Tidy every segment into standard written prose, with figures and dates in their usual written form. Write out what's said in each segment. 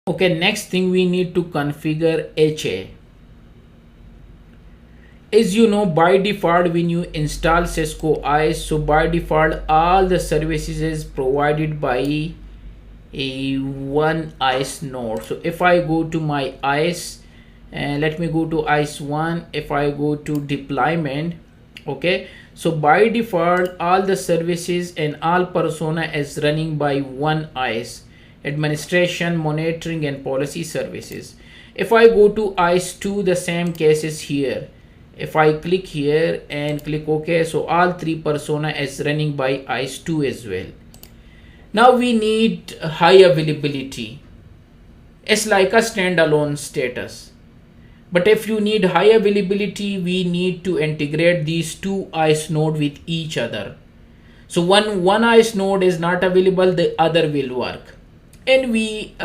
Okay, next thing we need to configure HA. As you know, by default when you install Cisco ISE, so by default all the services is provided by a one ISE node. So if I go to my ISE and let me go to ISE 1, if I go to deployment, okay, so by default all the services and all persona is running by one ISE: administration, monitoring and policy services. If I go to ISE 2, the same case is here. If I click here and click OK, so all three persona is running by ISE 2 as well. Now we need high availability. It's like a standalone status. But if you need high availability, we need to integrate these two ISE nodes with each other. So one ISE node is not available, the other will work. And we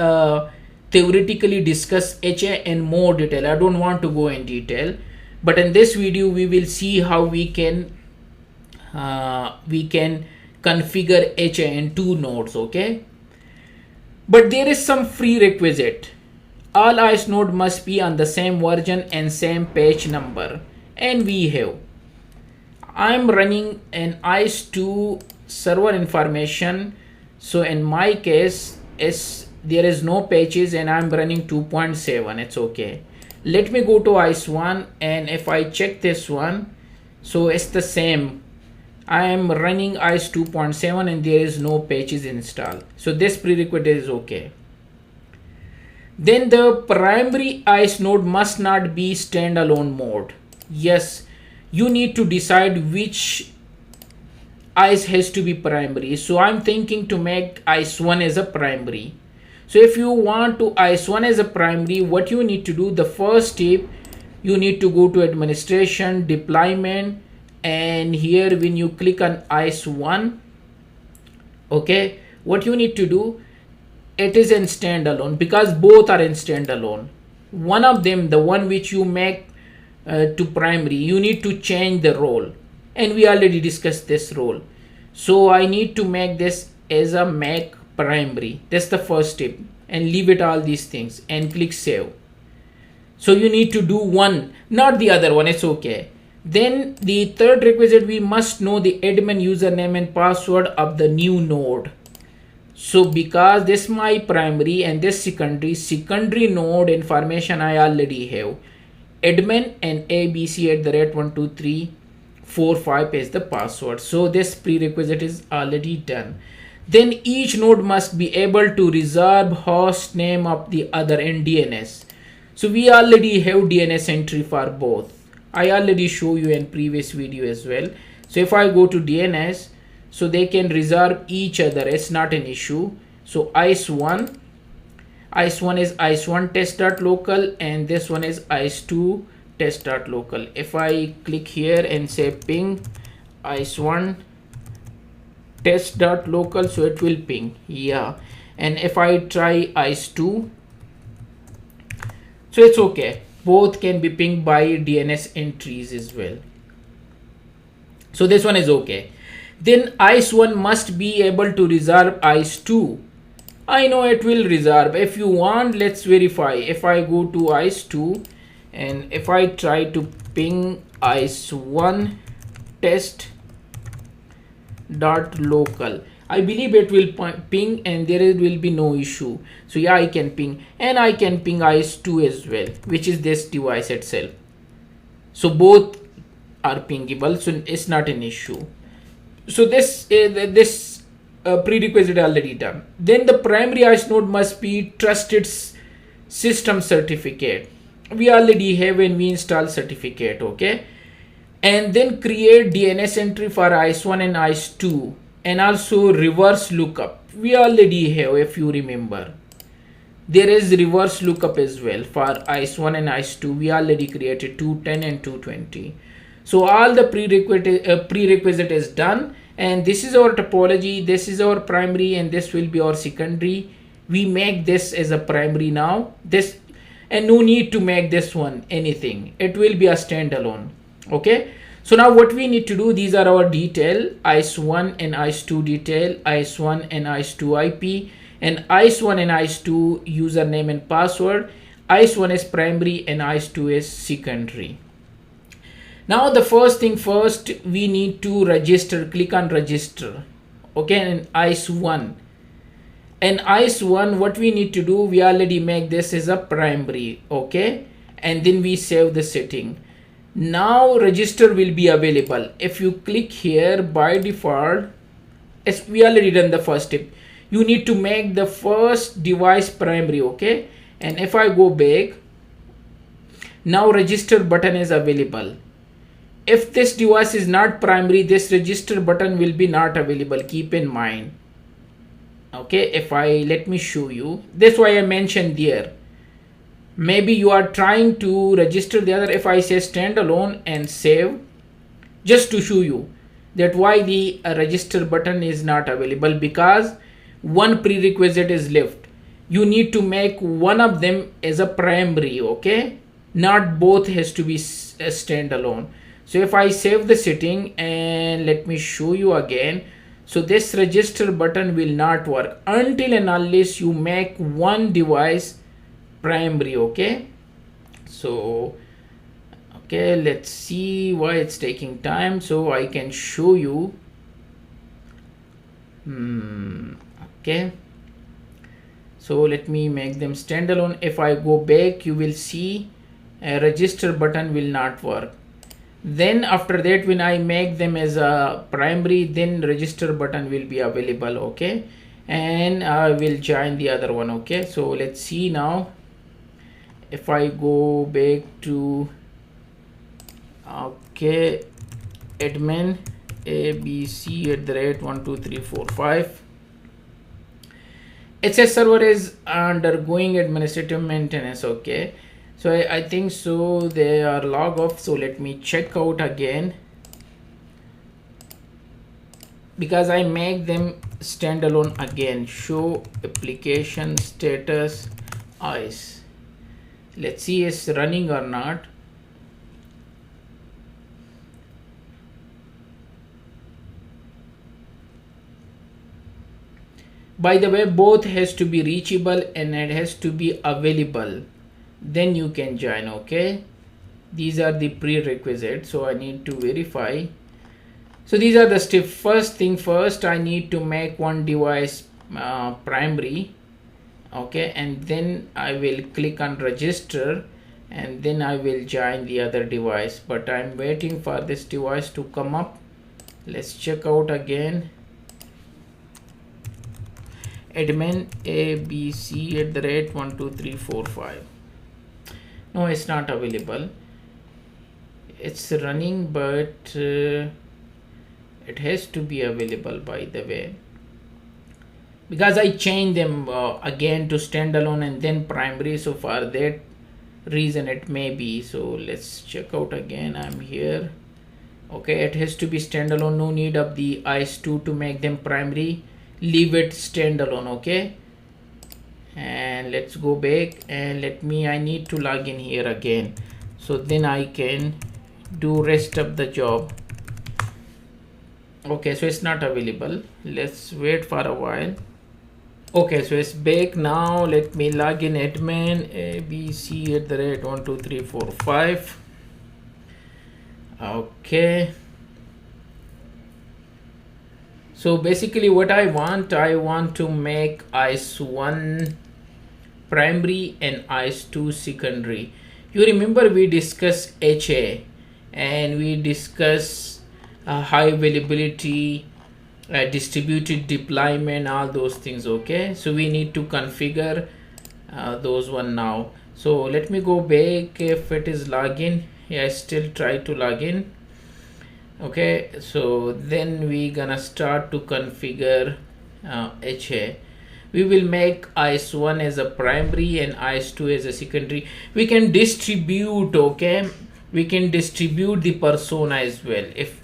theoretically discuss HA in more detail. I don't want to go in detail, but in this video we will see how we can configure HA in two nodes, okay? But there is some prerequisite. All ISE node must be on the same version and same page number, and we have. I'm running an ISE 2 server information, so in my case there is no patches and I'm running 2.7. it's okay. Let me go to ISE 1, and if I check this one, so it's the same. I am running ISE 2.7 and there is no patches installed, so this prerequisite is okay. Then the primary ISE node must not be standalone mode. Yes, you need to decide which ISE has to be primary. So I'm thinking to make ISE 1 as a primary. So if you want to ISE 1 as a primary, what you need to do, the first step, you need to go to administration, deployment, and here when you click on ISE 1, okay, what you need to do, it is in standalone because both are in standalone. One of them, the one which you make to primary, you need to change the role, and we already discussed this role. So I need to make this as a make primary. That's the first step, and leave it all these things and click save. So you need to do one, not the other one, it's okay. Then the third requisite, we must know the admin username and password of the new node. So because this is my primary and this secondary node information I already have. Admin and abc@12345 is the password. So this prerequisite is already done. Then each node must be able to reserve host name of the other in DNS. So we already have DNS entry for both. I already show you in previous video as well. So if I go to DNS, so they can reserve each other, it's not an issue. So ISE 1 is ISE1 test.local, and this one is ISE2 test.local. If I click here and say ping ISE1 test.local, so it will ping, yeah. And if I try ISE2, so it's okay, both can be pinged by DNS entries as well. So this one is okay. Then ISE 1 must be able to reserve ISE 2. I know it will reserve. If you want, let's verify. If I go to ISE 2 and if I try to ping ISE 1 test.local, I believe it will ping and there will be no issue. So yeah, I can ping, and I can ping ISE 2 as well, which is this device itself. So both are pingable, so it's not an issue. So this prerequisite already done. Then the primary ISE node must be trusted system certificate. We already have when we install certificate, okay. And then create DNS entry for ISE 1 and ISE 2, and also reverse lookup. We already have, if you remember. There is reverse lookup as well for ISE 1 and ISE 2. We already created 210 and 220. So all the prerequisite is done, and this is our topology, this is our primary, and this will be our secondary. We make this as a primary now, this, and no need to make this one anything, it will be a standalone, okay. So now what we need to do, these are our detail, ISE 1 and ISE 2 detail, ISE 1 and ISE 2 IP, and ISE1 and ISE2 username and password. ISE1 is primary and ISE2 is secondary. Now the first thing first, we need to register. Click on register, okay, and ISE1. And ISE1, what we need to do, we already make this as a primary, okay, and then we save the setting. Now register will be available. If you click here, by default, as we already done the first step, you need to make the first device primary, okay. And if I go back, now register button is available. If this device is not primary, this register button will be not available, keep in mind. Okay, if I let me show you, that's why I mentioned there. Maybe you are trying to register the other. If I say standalone and save, just to show you that why the register button is not available, because one prerequisite is left. You need to make one of them as a primary, okay, not both has to be a standalone. So if I save the setting and let me show you again, so this register button will not work until and unless you make one device primary, okay. So okay, let's see why it's taking time, so I can show you. Okay, so let me make them standalone. If I go back, you will see a register button will not work. Then after that, when I make them as a primary, then register button will be available, okay, and I will join the other one, okay. So let's see now. If I go back to, okay, admin abc@12345, HS server is undergoing administrative maintenance, okay. So I think so they are log off. So let me check out again, because I make them standalone again. Show application status ISE. Let's see it's running or not. By the way, both has to be reachable and it has to be available, then you can join, okay. These are the prerequisites, so I need to verify. So these are the steps. First thing first, I need to make one device primary, okay, and then I will click on register and then I will join the other device, but I'm waiting for this device to come up. Let's check out again. Admin abc@12345. No, it's not available. It's running, but it has to be available, by the way, because I changed them again to standalone and then primary. So for that reason it may be. So let's check out again. I'm here. Okay, it has to be standalone. No need of the ISE2 to make them primary. Leave it standalone, okay. And let's go back and I need to log in here again, so then I can do rest of the job. Okay, so it's not available. Let's wait for a while. Okay, so it's back now. Let me log in admin abc@12345. Okay, so basically what I want to make ISE1 primary and ISE2 secondary. You remember we discussed HA and we discussed high availability, distributed deployment, all those things, okay. So we need to configure those one now. So let me go back. If it is login, yeah, I still try to log in. Okay, so then we gonna start to configure HA. We will make ISE1 as a primary and ISE2 as a secondary. We can distribute, okay, we can distribute the persona as well. If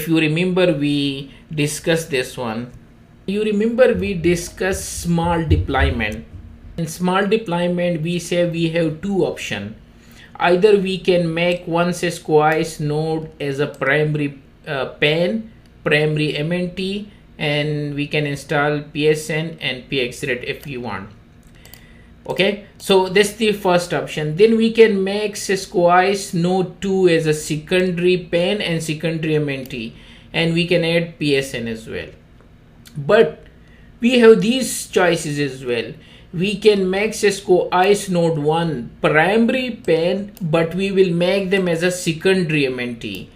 you remember, we discussed this one. You remember we discussed small deployment. In small deployment, we say we have two options. Either we can make one Cisco ISE node as a primary PAN, primary MNT, and we can install PSN and PXRED if you want. Okay, so this is the first option. Then we can make Cisco ISE Node 2 as a secondary pen and secondary MNT, and we can add PSN as well. But we have these choices as well. We can make Cisco ISE Node 1 primary pen, but we will make them as a secondary MNT.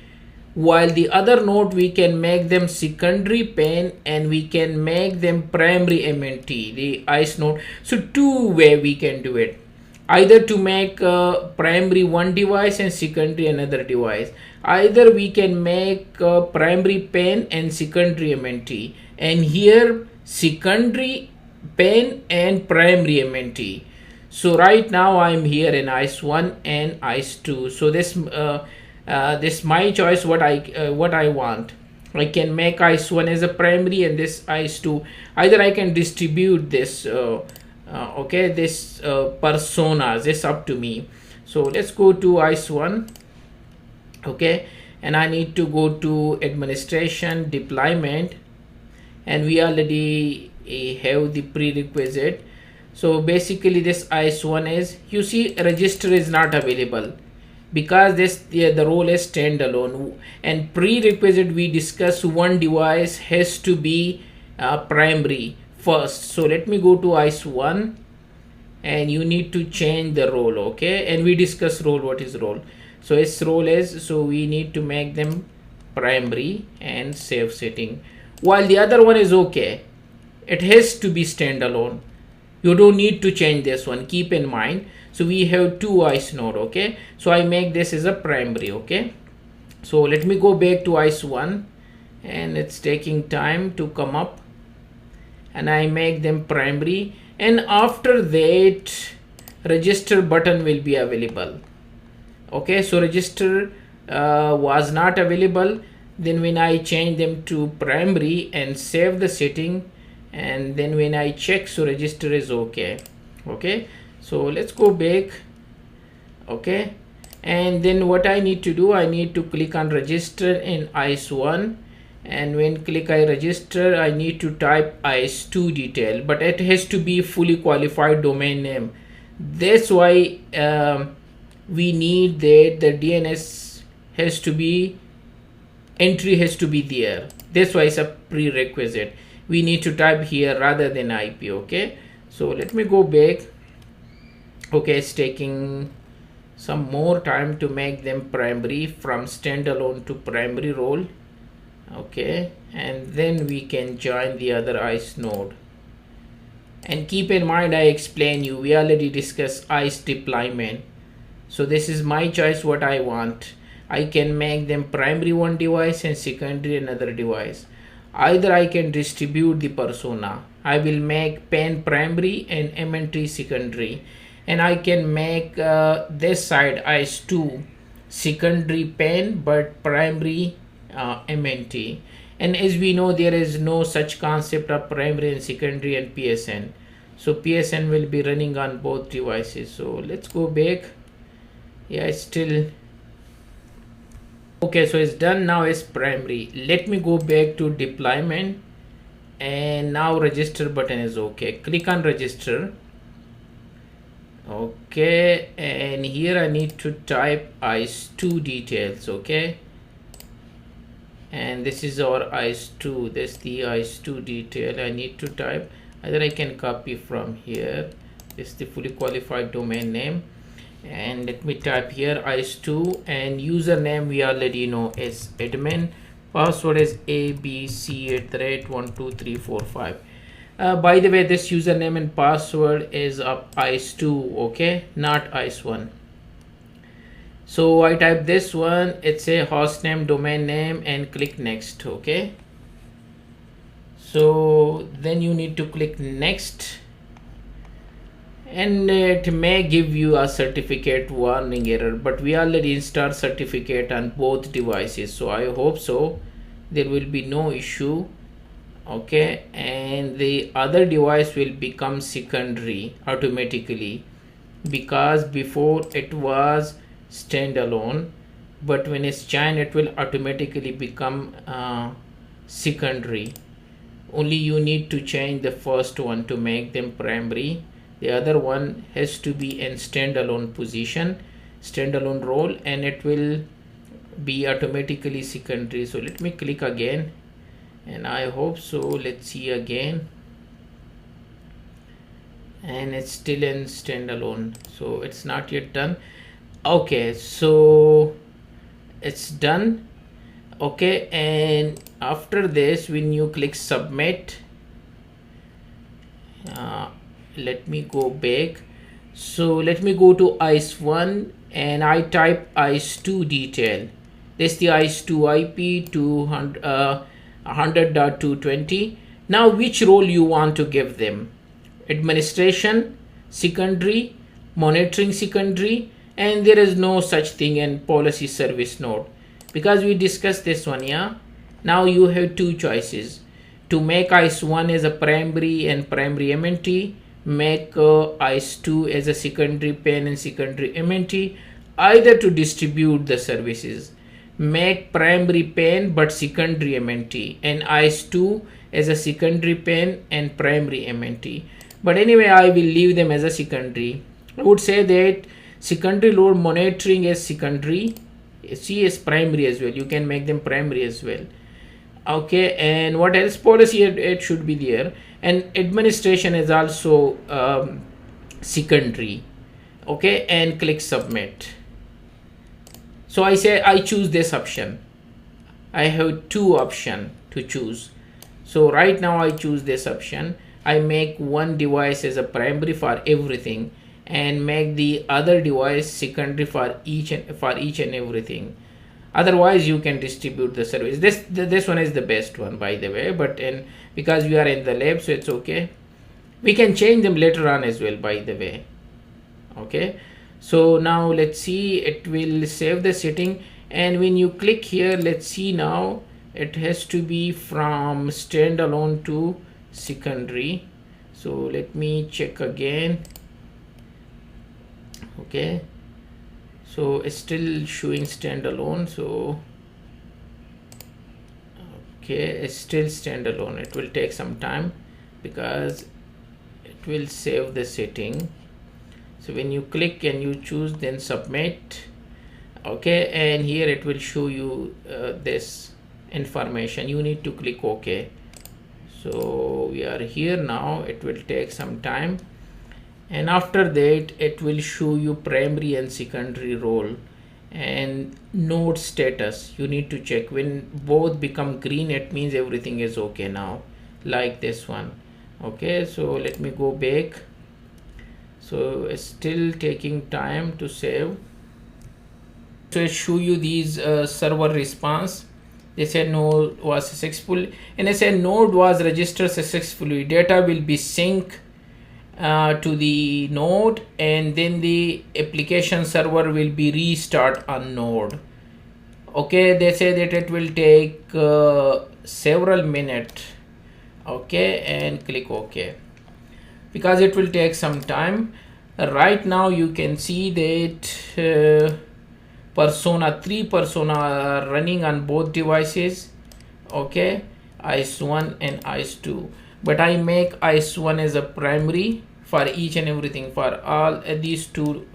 While the other node we can make them secondary pen and we can make them primary MNT, the ISE node. So two way we can do it. Either to make primary one device and secondary another device. Either we can make primary pen and secondary MNT. And here secondary pen and primary MNT. So right now I'm here in ISE 1 and ISE 2. So this my choice what I want. I can make ISE 1 as a primary and this ISE 2. Either I can distribute this personas. It's up to me. So let's go to ISE 1. Okay, and I need to go to administration deployment, and we already have the prerequisite. So basically this ISE 1 is, you see, register is not available because the role is standalone, and prerequisite we discuss one device has to be primary first. So let me go to ISE 1, and you need to change the role. Okay, and we discuss role, what is role. So its role is, so we need to make them primary and save setting, while the other one is okay, it has to be standalone. You don't need to change this one, keep in mind. So we have two ISE node. Okay, so I make this as a primary. Okay, so let me go back to ISE 1, and it's taking time to come up, and I make them primary, and after that register button will be available. Okay, so register was not available. Then when I change them to primary and save the setting, and then when I check, so register is okay. Okay, so let's go back. Okay, and then what I need to do, I need to click on register in ISE 1, and when click I register, I need to type ISE 2 detail, but it has to be fully qualified domain name. That's why we need that the DNS has to be, entry has to be there. That's why it's a prerequisite. We need to type here rather than IP. Okay, so let me go back. Okay, it's taking some more time to make them primary from standalone to primary role. Okay, and then we can join the other ISE node. And keep in mind, I explain you, we already discussed ISE deployment. So this is my choice what I want. I can make them primary one device and secondary another device. Either I can distribute the persona. I will make pen primary and MNT secondary, and I can make this side ISE 2 secondary pen but primary MNT. And as we know, there is no such concept of primary and secondary and PSN. So PSN will be running on both devices. So let's go back. Yeah, it's still okay, so it's done. Now it's primary. Let me go back to deployment, and now register button is okay. Click on register. Okay, and here I need to type ISE 2 details. Okay, and this is our ISE 2. This is the ISE 2 detail I need to type. Either I can copy from here. This is the fully qualified domain name, and let me type here ISE 2, and username we already know is admin. Password is abc@12345. By the way, this username and password is of ISE 2. Okay, not ISE 1. So I type this one, it's a host name, domain name, and click next. Okay, so then you need to click next, and it may give you a certificate warning error, but we already installed certificate on both devices, so I hope so there will be no issue. Okay, and the other device will become secondary automatically, because before it was standalone, but when it's joined it will automatically become secondary. only you need to change the first one to make them primary. The other one has to be in standalone position, standalone role, and it will be automatically secondary. So let me click again, and I hope so. Let's see again, and it's still in standalone, so it's not yet done. Okay, so it's done. Okay, and after this, when you click submit, let me go back. So let me go to ISE 1 and I type ISE 2 detail. This is the ISE 2 IP 100.220. Now which role you want to give them? Administration, secondary, monitoring secondary, and there is no such thing in policy service node, because we discussed this one. Yeah, now you have two choices: to make ISE 1 as a primary and primary MNT, make ISE 2 as a secondary PAN and secondary MNT, either to distribute the services, make primary PAN but secondary MNT, and ISE 2 as a secondary PAN and primary MNT. But anyway, I will leave them as a secondary. I would say that secondary load monitoring is secondary, C is primary as well. You can make them primary as well. Okay, and what else? Policy, it should be there, and administration is also secondary. Okay, and click submit. So I say I choose this option. I have two options to choose. So right now I choose this option. I make one device as a primary for everything and make the other device secondary for each and everything. Otherwise you can distribute the service. This one is the best one, by the way, but because we are in the lab, so it's okay. We can change them later on as well, by the way. Okay, so now let's see, it will save the setting, and when you click here, let's see, now it has to be from standalone to secondary. So let me check again. Okay, so it's still showing standalone. So okay, it's still standalone. It will take some time because it will save the setting. So when you click and you choose, then submit. Okay, and here it will show you this information. You need to click OK. So we are here now. It will take some time, and after that it will show you primary and secondary role and node status. You need to check. When both become green, it means everything is okay now, like this one. Okay, so let me go back. So it's still taking time to save. So it show you these server response. They said node was successful, and they said node was registered successfully. Data will be synced to the node, and then the application server will be restart on node. Okay, they say that it will take several minutes. Okay, and click OK, because it will take some time. Right now you can see that three persona are running on both devices. Okay, ISE 1 and ISE 2, but I make ISE 1 as a primary for each and everything, for all these two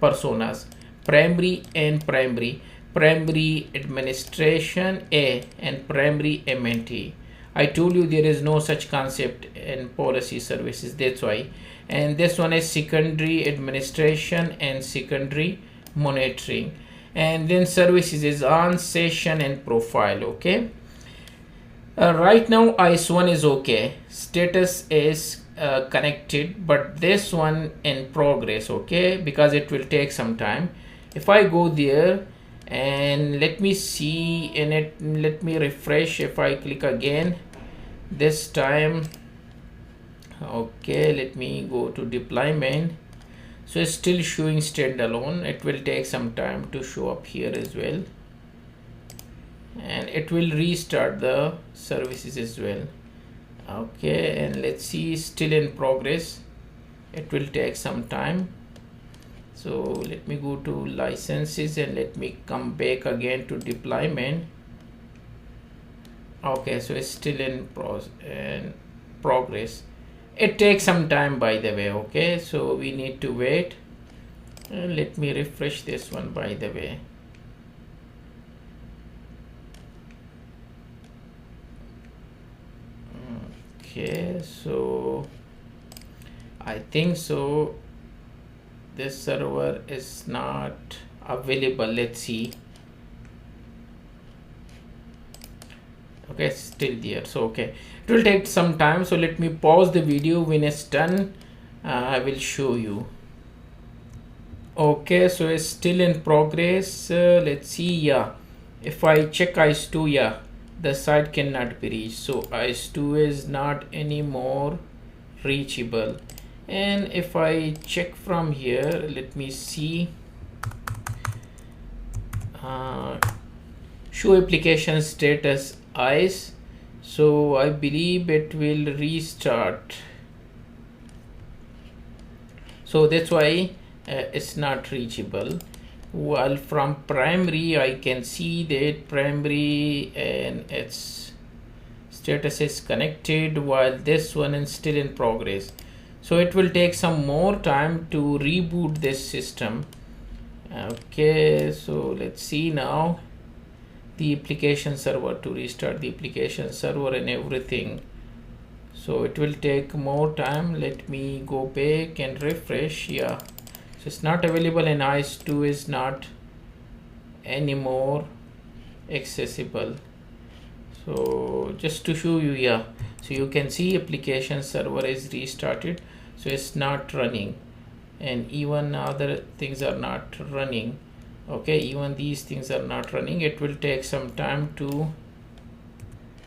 personas, primary and primary administration A and primary MNT. I told you there is no such concept in policy services, that's why. And this one is secondary administration and secondary monitoring, and then services is on, session, and profile. Okay, right now ISE 1 is okay, status is connected, but this one in progress. Okay, because it will take some time. If I go there and let me see in it, let me refresh. If I click again this time, okay, let me go to deployment. So it's still showing standalone. It will take some time to show up here as well, and it will restart the services as well. Okay, and let's see, still in progress. It will take some time. So let me go to licenses and let me come back again to deployment. Okay, so it's still in progress. It takes some time, by the way. Okay, so we need to wait. Let me refresh this one, by the way. Okay, so I think so this server is not available. Let's see. Okay, it's still there. So okay, it will take some time, so let me pause the video. When it's done, I will show you. Okay, so it's still in progress. Let's see. Yeah, if I check ISE2, yeah, the site cannot be reached, so ISE2 is not anymore reachable. And if I check from here, let me see, show application status ISE. So I believe it will restart, so that's why it's not reachable. Well, from primary I can see that primary and its status is connected, while this one is still in progress. So it will take some more time to reboot this system. Okay, so let's see now the application server, to restart the application server and everything. So it will take more time. Let me go back and refresh. Yeah, so it's not available, and ISE2 is not anymore accessible. So just to show you, yeah, so you can see application server is restarted, so it's not running, and even other things are not running. Okay, even these things are not running. It will take some time to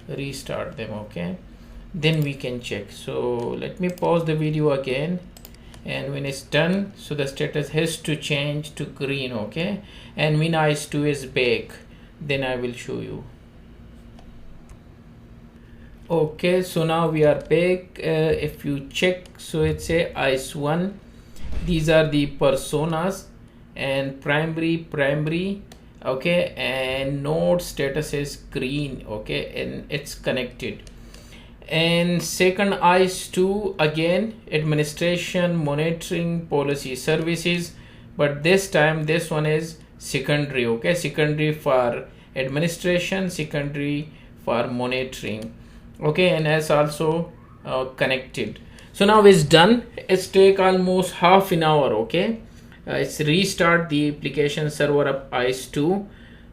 restart them. Okay, then we can check. So let me pause the video again, and when it's done, so the status has to change to green. Okay, and when ISE2 is back, then I will show you. Okay, so now we are back. If you check, so it's a ISE1. These are the personas, and primary, okay, and node status is green. Okay, and it's connected. And second ISE2, again, administration, monitoring, policy, services, but this time this one is secondary. Okay, secondary for administration, secondary for monitoring. Okay, and as also connected. So now it's done. It's take almost half an hour. Okay, it's restart the application server of ISE2.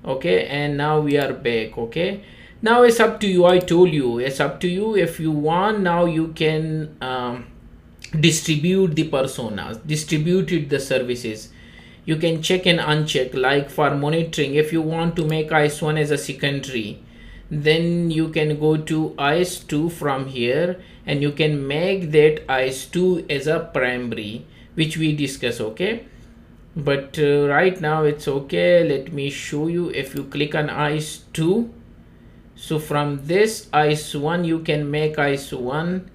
Okay, and now we are back. Okay, now it's up to you. I told you it's up to you. If you want, now you can distribute the personas, distributed the services. You can check and uncheck. Like for monitoring, if you want to make ISE1 as a secondary, then you can go to ISE2 from here, and you can make that ISE2 as a primary, which we discuss. Okay, but right now it's okay. Let me show you. If you click on ISE2, so from this ISE1 you can make ISE1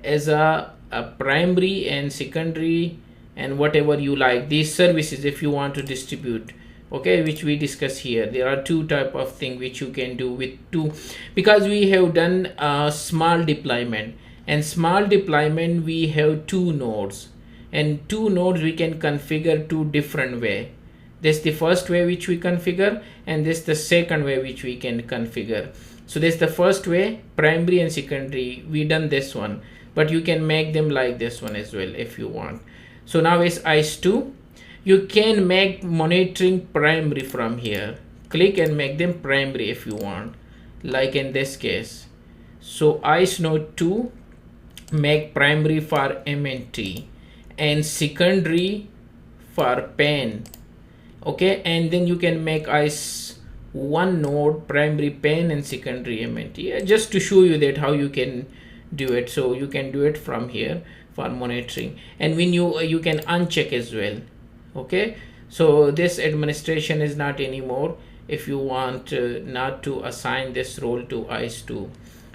as a primary and secondary, and whatever you like, these services if you want to distribute. Okay, which we discuss here. There are two type of thing which you can do with two, because we have done a small deployment, and small deployment we have two nodes, and two nodes we can configure two different way. This the first way which we configure, and this the second way which we can configure. So this the first way, primary and secondary, we done this one, but you can make them like this one as well if you want. So now is ISE2. You can make monitoring primary from here. Click and make them primary if you want, like in this case. So ISE node 2 make primary for MNT and secondary for PAN. Okay, and then you can make ISE1 node primary PAN and secondary MNT. Just to show you that how you can do it. So you can do it from here for monitoring, and when you can uncheck as well. Okay, so this administration is not anymore if you want not to assign this role to ISE2.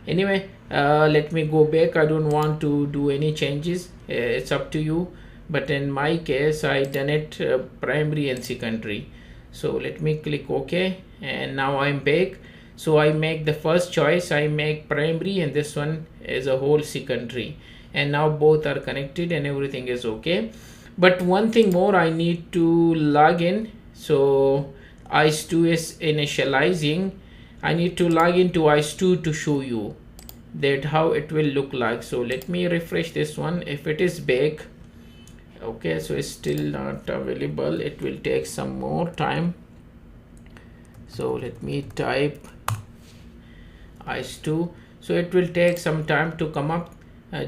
Anyway, let me go back. I don't want to do any changes. It's up to you, but in my case I done it primary and secondary. So let me click OK, and now I'm back. So I make the first choice, I make primary, and this one is a whole secondary, and now both are connected and everything is okay. But one thing more, I need to log in. So ISE2 is initializing. I need to log into ISE2 to show you that how it will look like. So let me refresh this one. If it is big, okay, so it's still not available, it will take some more time. So let me type ISE2. So it will take some time to come up,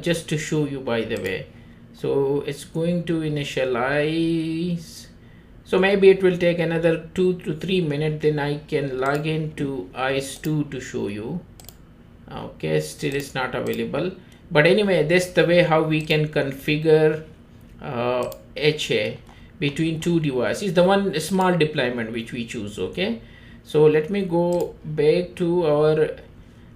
just to show you, by the way. So it's going to initialize, so maybe it will take another 2 to 3 minutes, then I can log into ISE2 to show you. Okay, still it's not available, but anyway, that's the way how we can configure HA between two devices, the one small deployment which we choose. Okay, so let me go back to our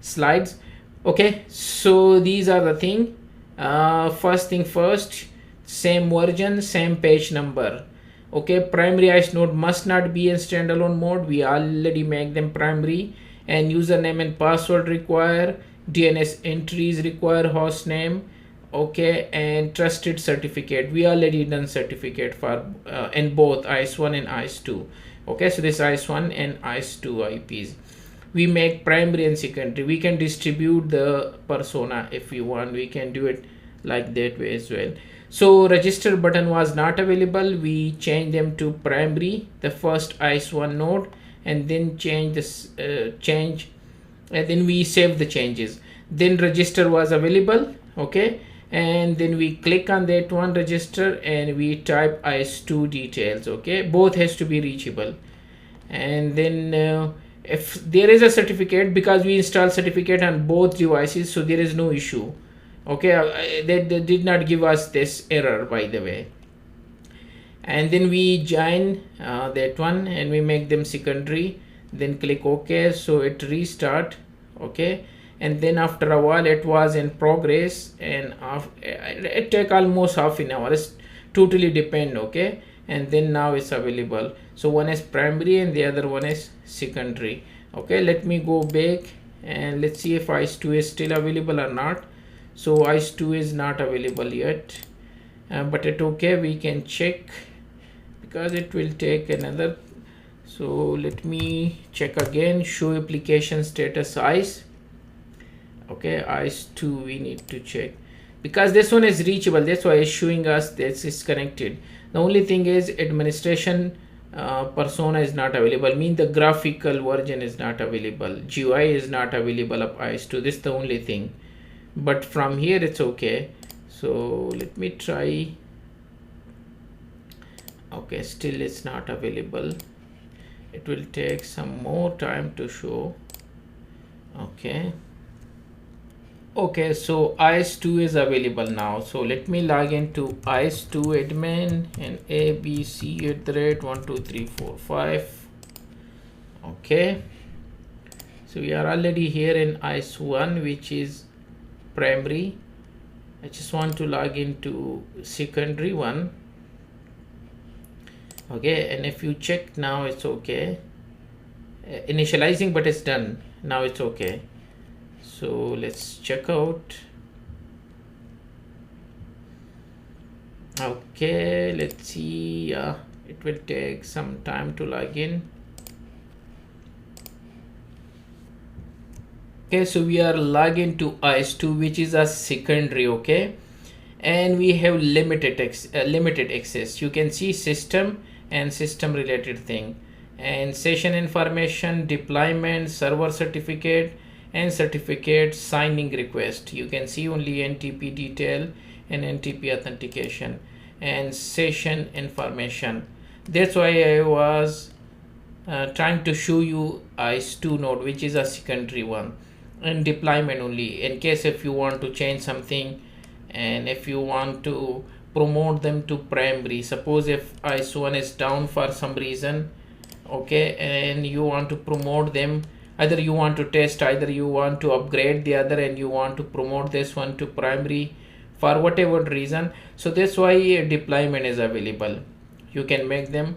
slides. Okay, so these are the thing. First thing first, same version, same page number. Okay, primary ISE node must not be in standalone mode, we already make them primary, and username and password require, DNS entries require host name. Okay, and trusted certificate, we already done certificate for in both ISE1 and ISE2. Okay, so this ISE1 and ISE2 IPs we make primary and secondary. We can distribute the persona if we want, we can do it like that way as well. So register button was not available, we change them to primary, the first ISE1 node, and then change this and then we save the changes. Then register was available. Okay, and then we click on that one, register, and we type ISE2 details. Okay, both has to be reachable. And then if there is a certificate, because we install certificate on both devices, so there is no issue. Okay, they did not give us this error, by the way. And then we join that one and we make them secondary, then click OK, so it restart. Okay, and then after a while it was in progress, and it take almost half an hour, it's totally depend. Okay, and then now it's available. So one is primary and the other one is secondary. Okay, let me go back and let's see if ISE2 is still available or not. So ISE2 is not available yet, but it's okay, we can check because it will take another. So let me check again, show application status ISE. Okay, ISE2 we need to check because this one is reachable, that's why it's showing us this is connected. The only thing is administration persona is not available, mean the graphical version is not available, GUI is not available of ISE2, this is the only thing. But from here it's okay. So let me try. Okay, still it's not available, it will take some more time to show. Okay, so ISE2 is available now. So let me log into ISE2 admin and abc@12345. okay, so we are already here in ISE1, which is primary. I just want to log into secondary one. Okay, and if you check now it's okay, initializing, but it's done now, it's okay. So let's check out. Okay, let's see, it will take some time to log in. Okay, so we are logged into ISE2, which is a secondary. Okay, and we have limited access. You can see system and system related thing, and session information, deployment, server certificate, and certificate signing request. You can see only NTP detail and NTP authentication and session information. That's why I was trying to show you ISE2 node, which is a secondary one, and deployment only in case if you want to change something and if you want to promote them to primary. Suppose if ISE1 is down for some reason, okay, and you want to promote them, either you want to test, either you want to upgrade the other and you want to promote this one to primary for whatever reason. So that's why deployment is available. You can make them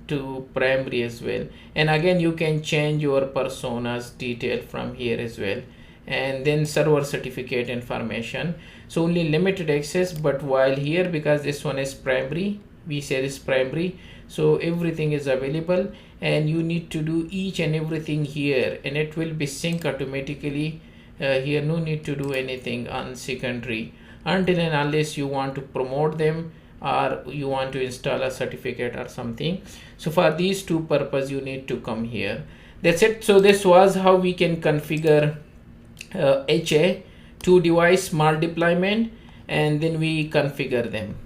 to primary as well. And again, you can change your personas detail from here as well. And then server certificate information, so only limited access. But while here, because this one is primary, we say this primary, so everything is available, and you need to do each and everything here, and it will be sync automatically. Here no need to do anything on secondary until and unless you want to promote them or you want to install a certificate or something. So for these two purposes, you need to come here. That's it. So this was how we can configure HA to device smart deployment, and then we configure them.